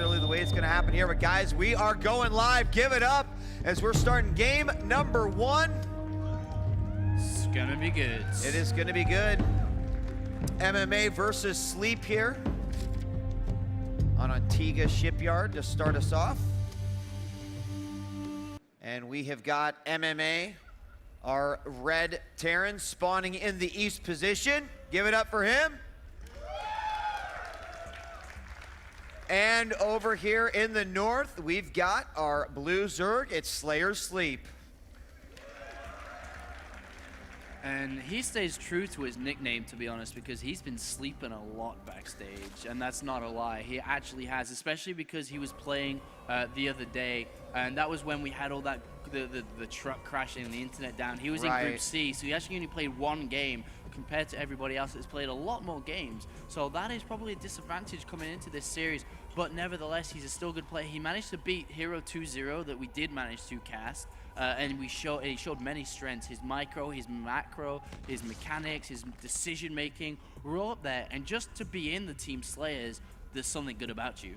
necessarily the way it's going to happen here, but guys, we are going live. Give it up as we're starting game number 1. It's gonna be good. It is going to be good. MMA versus Sleep here on Antigua Shipyard to start us off. And we have got MMA, our red Terran, spawning in the east position. Give it up for him. And over here in the north, we've got our blue Zerg. It's Slayer Sleep. And he stays true to his nickname, to be honest, because he's been sleeping a lot backstage, and that's not a lie. He actually has, especially because he was playing the other day, and that was when we had all that the truck crashing and the internet down. He was in Group C, so he actually only played 1 game compared to everybody else that's played a lot more games. So that is probably a disadvantage coming into this series, but nevertheless, he's a still good player. He managed to beat Ro16 that we did manage to cast. And he showed many strengths. His micro, his macro, his mechanics, his decision making were all up there. And just to be in the Team Slayers, there's something good about you.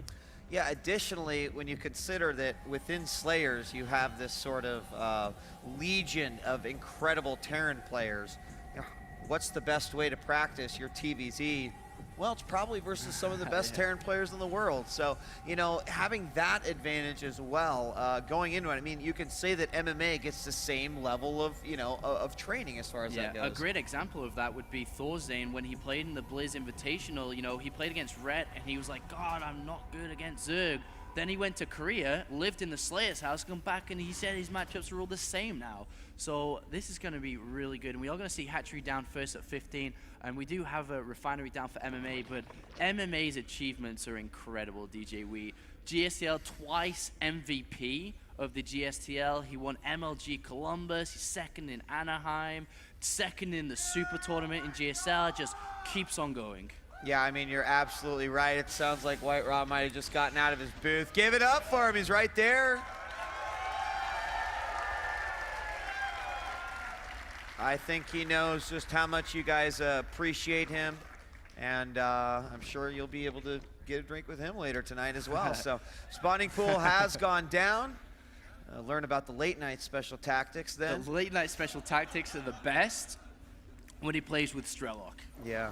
Yeah, additionally, when you consider that within Slayers, you have this sort of legion of incredible Terran players, you know, what's the best way to practice your TVZ? Well, it's probably versus some of the best Terran players in the world. So, you know, having that advantage as well, going into it, I mean, you can say that MMA gets the same level of, you know, of training as far as that goes. A great example of that would be Thorzane when he played in the Blizz Invitational. You know, he played against Rhett, and he was like, God, I'm not good against Zerg. Then he went to Korea, lived in the Slayer's house, come back, and he said his matchups are all the same now. So this is going to be really good. And we are going to see Hatchery down first at 15. And we do have a Refinery down for MMA, but MMA's achievements are incredible, DJ Wheat. GSTL twice MVP of the GSTL. He won MLG Columbus. He's second in Anaheim, second in the Super Tournament in GSL. Just keeps on going. Yeah, I mean, you're absolutely right. It sounds like White Raw might have just gotten out of his booth. Give it up for him. He's right there. I think he knows just how much you guys appreciate him, and I'm sure you'll be able to get a drink with him later tonight as well. So, spawning pool has gone down. Learn about the late night special tactics then. The late night special tactics are the best when he plays with Strelok. Yeah.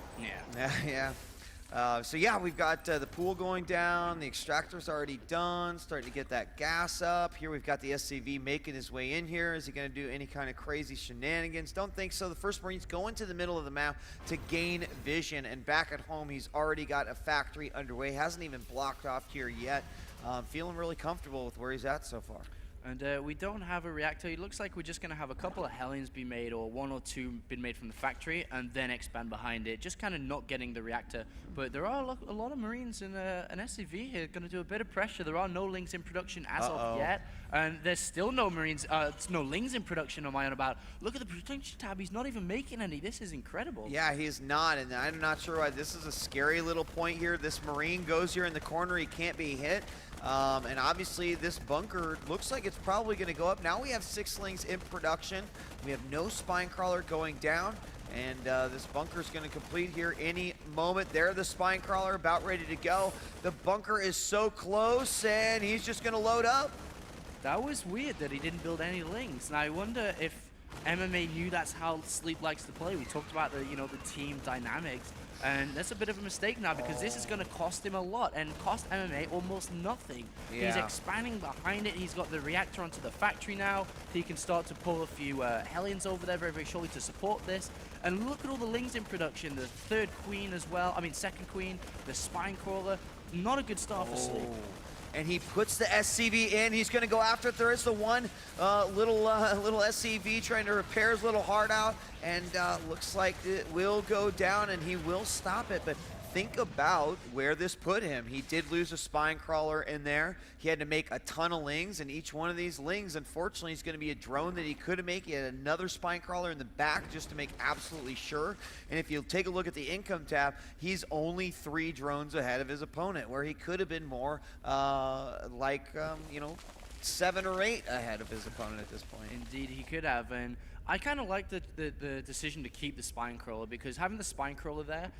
So yeah, we've got the pool going down, the extractor's already done, starting to get that gas up. Here we've got the SCV making his way in here. Is he going to do any kind of crazy shenanigans? Don't think so. The first Marine's going to the middle of the map to gain vision, and back at home he's already got a factory underway. Hasn't even blocked off here yet. Feeling really comfortable with where he's at so far. And we don't have a reactor. It looks like we're just going to have a couple of Hellions be made, or 1 or 2 been made from the factory, and then expand behind it. Just kind of not getting the reactor. But there are a lot of Marines and an SCV here going to do a bit of pressure. There are no Lings in production as of yet. And there's still no Marines, no Lings in production am I on about. Look at the production tab. He's not even making any. This is incredible. Yeah, he's not. And I'm not sure why. This is a scary little point here. This Marine goes here in the corner. He can't be hit. And obviously this bunker looks like it's probably going to go up. Now we have 6 Lings in production. We have no spine crawler going down. And this bunker is going to complete here any moment. There, the spine crawler about ready to go. The bunker is so close, and he's just going to load up. That was weird that he didn't build any Lings. Now I wonder if MMA knew that's how Sleep likes to play. We talked about the team dynamics, and that's a bit of a mistake now because this is going to cost him a lot and cost MMA almost nothing. Yeah. He's expanding behind it. He's got the reactor onto the factory now. He can start to pull a few Hellions over there very, very shortly to support this. And look at all the Lings in production. The 3rd Queen as well. I mean, 2nd Queen, the Spine Crawler. Not a good start for Sleep. And he puts the SCV in. He's going to go after it. There is the one little SCV trying to repair his little heart out. And looks like it will go down, and he will stop it. But think about where this put him. He did lose a spine crawler in there. He had to make a ton of Lings, and each one of these Lings, unfortunately, is going to be a drone that he couldn't make. He had another spine crawler in the back just to make absolutely sure. And if you take a look at the income tab, he's only 3 drones ahead of his opponent, where he could have been more you know, 7 or 8 ahead of his opponent at this point. Indeed, he could have. And I kind of like the decision to keep the spine crawler, because having the spine crawler there,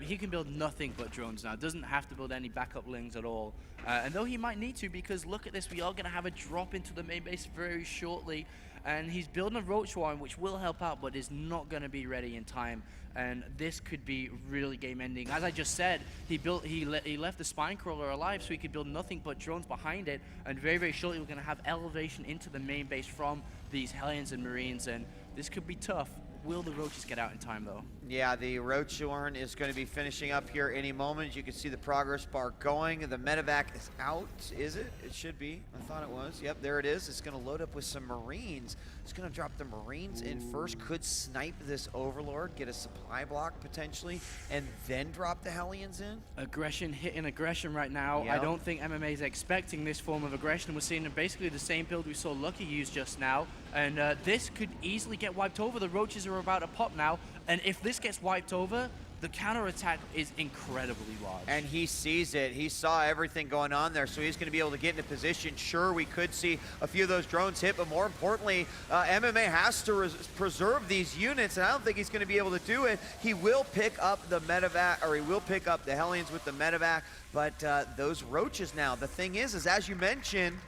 he can build nothing but drones now. Doesn't have to build any backup lings at all. And though he might need to, because look at this, we are going to have a drop into the main base very shortly. And he's building a roach swarm, which will help out, but is not going to be ready in time. And this could be really game-ending. As I just said, he left the spine crawler alive, so he could build nothing but drones behind it. And very, very shortly, we're going to have elevation into the main base from these Hellions and Marines, and this could be tough. Will the roaches get out in time, though? Yeah, the Roachhorn is going to be finishing up here any moment. You can see the progress bar going. The medevac is out, is it? It should be. I thought it was. Yep, there it is. It's going to load up with some Marines. It's going to drop the Marines in first. Could snipe this Overlord, get a supply block potentially, and then drop the Hellions in. Aggression hitting aggression right now. Yep. I don't think MMA is expecting this form of aggression. We're seeing basically the same build we saw Lucky use just now. And this could easily get wiped over. The roaches are about to pop now. And if this gets wiped over, the counterattack is incredibly large. And he sees it. He saw everything going on there, so he's going to be able to get into position. Sure, we could see a few of those drones hit, but more importantly, MMA has to preserve these units, and I don't think he's going to be able to do it. He will pick up the medevac, or he will pick up the Hellions with the medevac, but those roaches now, the thing is as you mentioned,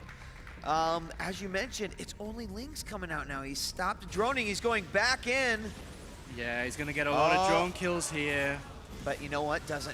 it's only Lings coming out now. He's stopped droning. He's going back in. Yeah, he's going to get a lot of drone kills here. But you know what? Does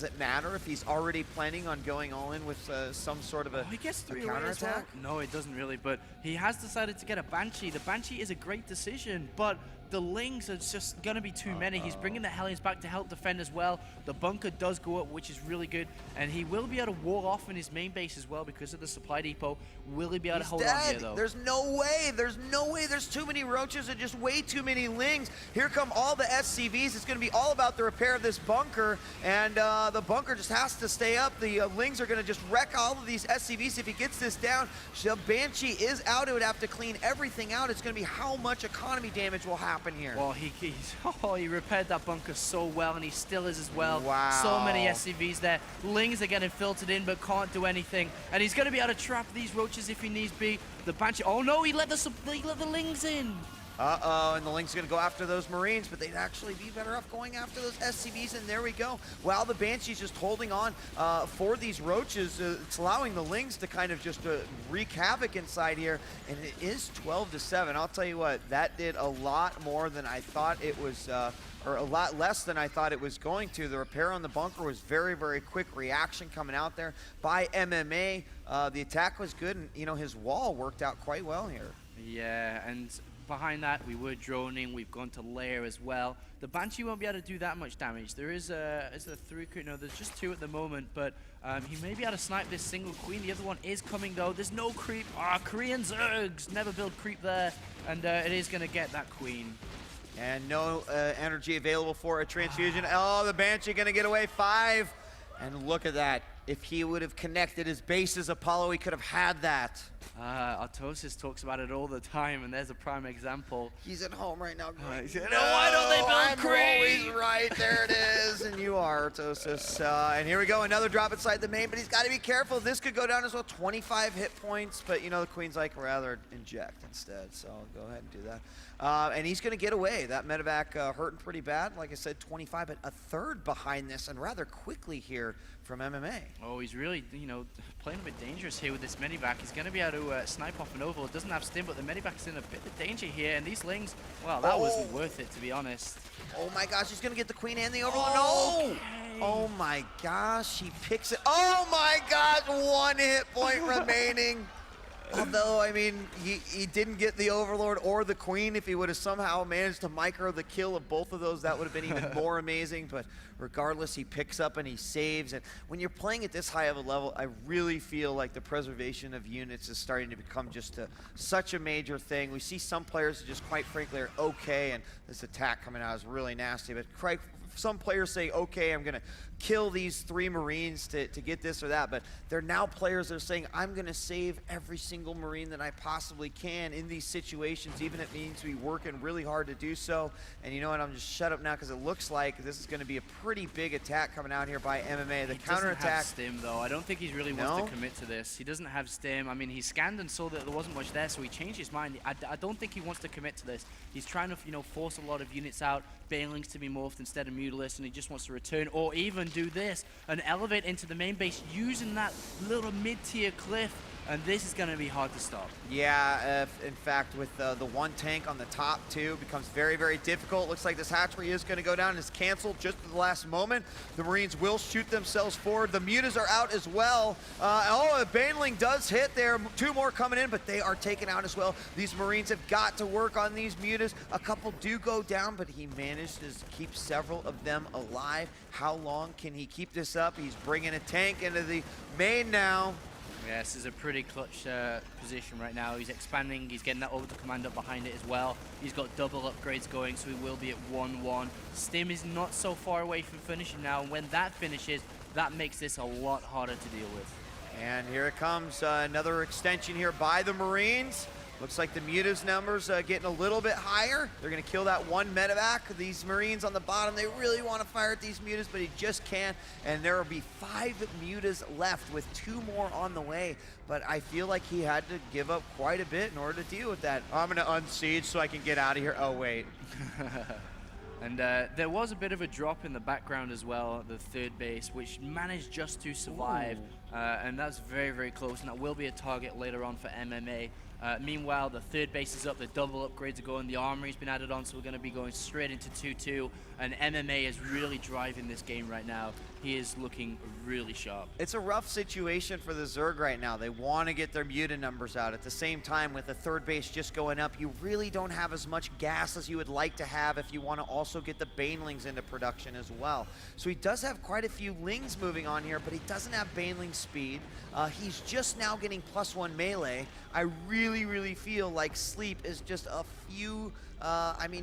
it matter if he's already planning on going all in with some sort of a, he gets a counterattack? No, it doesn't really, but he has decided to get a Banshee. The Banshee is a great decision, but the Lings are just going to be too many. He's bringing the Hellions back to help defend as well. The bunker does go up, which is really good, and he will be able to wall off in his main base as well because of the supply depot. Will he be able to hold on here, though? There's no way. There's no way. There's too many roaches and just way too many Lings. Here come all the SCVs. It's going to be all about the repair of this bunker, and the bunker just has to stay up. The Lings are going to just wreck all of these SCVs if he gets this down. The Banshee is out. It would have to clean everything out. It's going to be how much economy damage will happen here. Well, he repaired that bunker so well, and he still is as well. Wow. So many SCVs there. Lings are getting filtered in, but can't do anything. And he's going to be able to trap these roaches if he needs be. The Banshee, oh no, he let the Lings in. Uh-oh, and the Lings going to go after those Marines, but they'd actually be better off going after those SCVs, and there we go. While the Banshee's just holding on for these roaches, it's allowing the Lings to kind of just wreak havoc inside here, and it is 12-7. I'll tell you what, that did a lot more than I thought it was, or a lot less than I thought it was going to. The repair on the bunker was very, very quick reaction coming out there by MMA. The attack was good, and you know, his wall worked out quite well here. Yeah, and behind that, we were droning. We've gone to layer as well. The Banshee won't be able to do that much damage. There is a through creep. No, there's just 2 at the moment, but he may be able to snipe this single queen. The other one is coming, though. There's no creep. Korean Zergs. Never build creep there, and it is going to get that queen. And no energy available for a transfusion. Oh, the Banshee going to get away 5. And look at that. If he would have connected his bases, Apollo, he could have had that. Artosis talks about it all the time, and there's a prime example. He's at home right now. No, why don't they build creep? I'm always right. There it is. And you are, Artosis. And here we go. Another drop inside the main, but he's got to be careful. This could go down as well. 25 hit points, but you know, the Queen's like, rather inject instead. So I'll go ahead and do that. And he's going to get away. That medevac hurting pretty bad. Like I said, 25, but a third behind this, and rather quickly here from MMA. Oh, he's really, you know, playing a bit dangerous here with this medevac. He's going to be able to snipe off an overlord. Doesn't have stim, but the medevac's in a bit of danger here. And these Lings, well, that wasn't worth it, to be honest. Oh my gosh, he's going to get the queen and the overlord. No! Oh my gosh, he picks it. Oh my gosh, 1 hit point remaining. Although, I mean, he didn't get the Overlord or the Queen. If he would have somehow managed to micro the kill of both of those, that would have been even more amazing. But regardless, he picks up and he saves. And when you're playing at this high of a level, I really feel like the preservation of units is starting to become just such a major thing. We see some players who just quite frankly are okay, and this attack coming out is really nasty. But some players say, okay, I'm going to kill these 3 Marines to get this or that, but they're now players that are saying, I'm going to save every single Marine that I possibly can in these situations, even if it means me working really hard to do so. And you know what, I'm just shut up now because it looks like this is going to be a pretty big attack coming out here by MMA. The counterattack. He doesn't have stim though. I don't think he really wants to commit to this. He doesn't have stim. I mean, he scanned and saw that there wasn't much there, so he changed his mind. I don't think he wants to commit to this. He's trying to, you know, force a lot of units out, Banelings to be morphed instead of Mutalisk, and he just wants to return, or even do this and elevate into the main base using that little mid-tier cliff. And this is going to be hard to stop. Yeah, in fact, with the 1 tank on the top, too, becomes very, very difficult. Looks like this hatchery is going to go down and is canceled just at the last moment. The Marines will shoot themselves forward. The mutas are out as well. A Baneling does hit there. 2 more coming in, but they are taken out as well. These Marines have got to work on these mutas. A couple do go down, but he managed to keep several of them alive. How long can he keep this up? He's bringing a tank into the main now. Yeah, this is a pretty clutch position right now. He's expanding, he's getting that over the command up behind it as well. He's got double upgrades going, so he will be at 1-1. Stim is not so far away from finishing now, and when that finishes, that makes this a lot harder to deal with. And here it comes, another extension here by the Marines. Looks like the mutas numbers getting a little bit higher. They're going to kill that 1 medevac. These Marines on the bottom, they really want to fire at these mutas, but he just can't. And there will be 5 mutas left with 2 more on the way. But I feel like he had to give up quite a bit in order to deal with that. I'm going to unsiege so I can get out of here. Oh, wait. And there was a bit of a drop in the background as well, the 3rd base, which managed just to survive. And that's very, very close, and that will be a target later on for MMA. Meanwhile, the 3rd base is up, the double upgrades are going, the armory's been added on, so we're going to be going straight into 2-2, and MMA is really driving this game right now. He is looking really sharp. It's a rough situation for the Zerg right now. They want to get their muta numbers out. At the same time, with the 3rd base just going up, you really don't have as much gas as you would like to have if you want to also get the Banelings into production as well. So he does have quite a few Lings moving on here, but he doesn't have Baneling speed. He's just now getting +1 melee. I really feel like Sleep is just a few,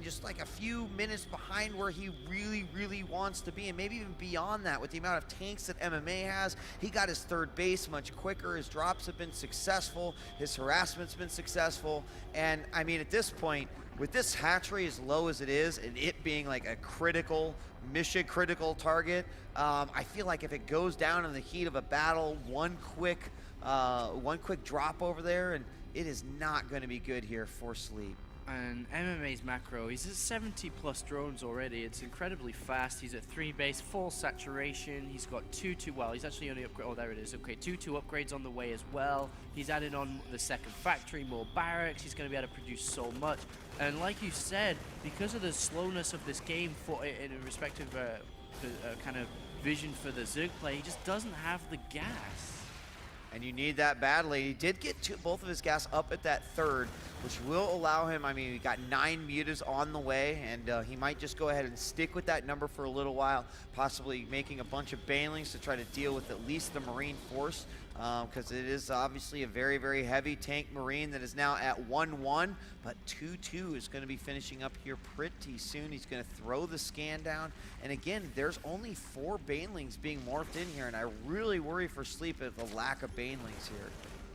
just like a few minutes behind where he really wants to be, and maybe even beyond that with the amount of tanks that MMA has. He got his 3rd base much quicker. His drops have been successful. His harassment's been successful. And I mean, at this point, with this hatchery as low as it is, and it being like a critical, mission-critical target, I feel like if it goes down in the heat of a battle, one quick drop over there, and it is not going to be good here for Sleep. And MMA's macro, he's at 70 plus drones already. It's incredibly fast. He's at 3 base, full saturation. He's got 2-2, well, he's actually only upgrade, oh, there it is. Okay, 2-2 upgrades on the way as well. He's added on the 2nd factory, more barracks. He's going to be able to produce so much. And like you said, because of the slowness of this game in a respective kind of vision for the Zerg play, he just doesn't have the gas. And you need that badly. He did get both of his gas up at that 3rd, which will allow him, I mean, he got 9 mutas on the way, and he might just go ahead and stick with that number for a little while, possibly making a bunch of Banelings to try to deal with at least the Marine force, because it is obviously a very heavy tank Marine that is now at 1-1, but 2-2 is going to be finishing up here pretty soon. He's going to throw the scan down, and again, there's only 4 Banelings being morphed in here, and I really worry for Sleep at the lack of Banelings here.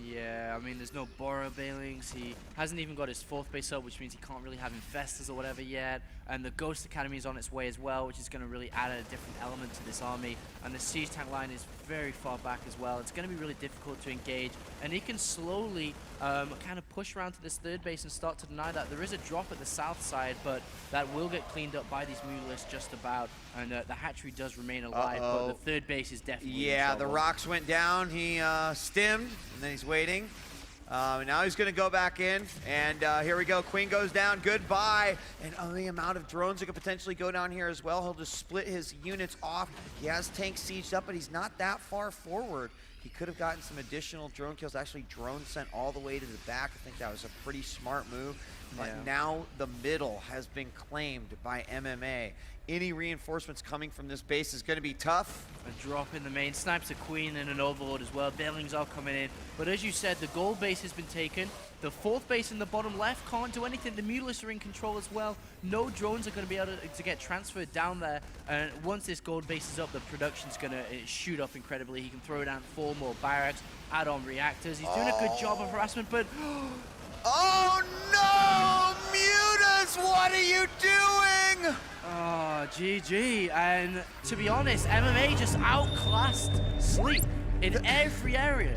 Yeah, I mean, there's no Borrow Banelings. He hasn't even got his 4th base up, which means he can't really have Infestors or whatever yet. And the Ghost Academy is on its way as well, which is going to really add a different element to this army. And the Siege Tank line is very far back as well. It's going to be really difficult to engage. And he can slowly kind of push around to this 3rd base and start to deny that. There is a drop at the south side, but that will get cleaned up by these Mutalisks just about. And the hatchery does remain alive, but the 3rd base is definitely in trouble. The rocks went down. He stimmed, and then he's waiting. Now he's going to go back in, and here we go. Queen goes down. Goodbye. And the amount of drones that could potentially go down here as well. He'll just split his units off. He has tanks sieged up, but he's not that far forward. He could have gotten some additional drone kills. Actually, drones sent all the way to the back. I think that was a pretty smart move. But now the middle has been claimed by MMA. any reinforcements coming from this base is going to be tough. A drop in the main, snipes a queen and an overlord as well. Bailings are coming in, but as you said, the gold base has been taken. The fourth base in the bottom left can't do anything. The Mutalists are in control as well. No drones are going to be able to get transferred down there. And once this gold base is up, the production's going to shoot up incredibly. He can throw down 4 more barracks, add on reactors. He's doing a good job of harassment, but oh no, Mutas, what are you doing? oh, GG. And to be honest, MMA just outclassed Sleep in every area.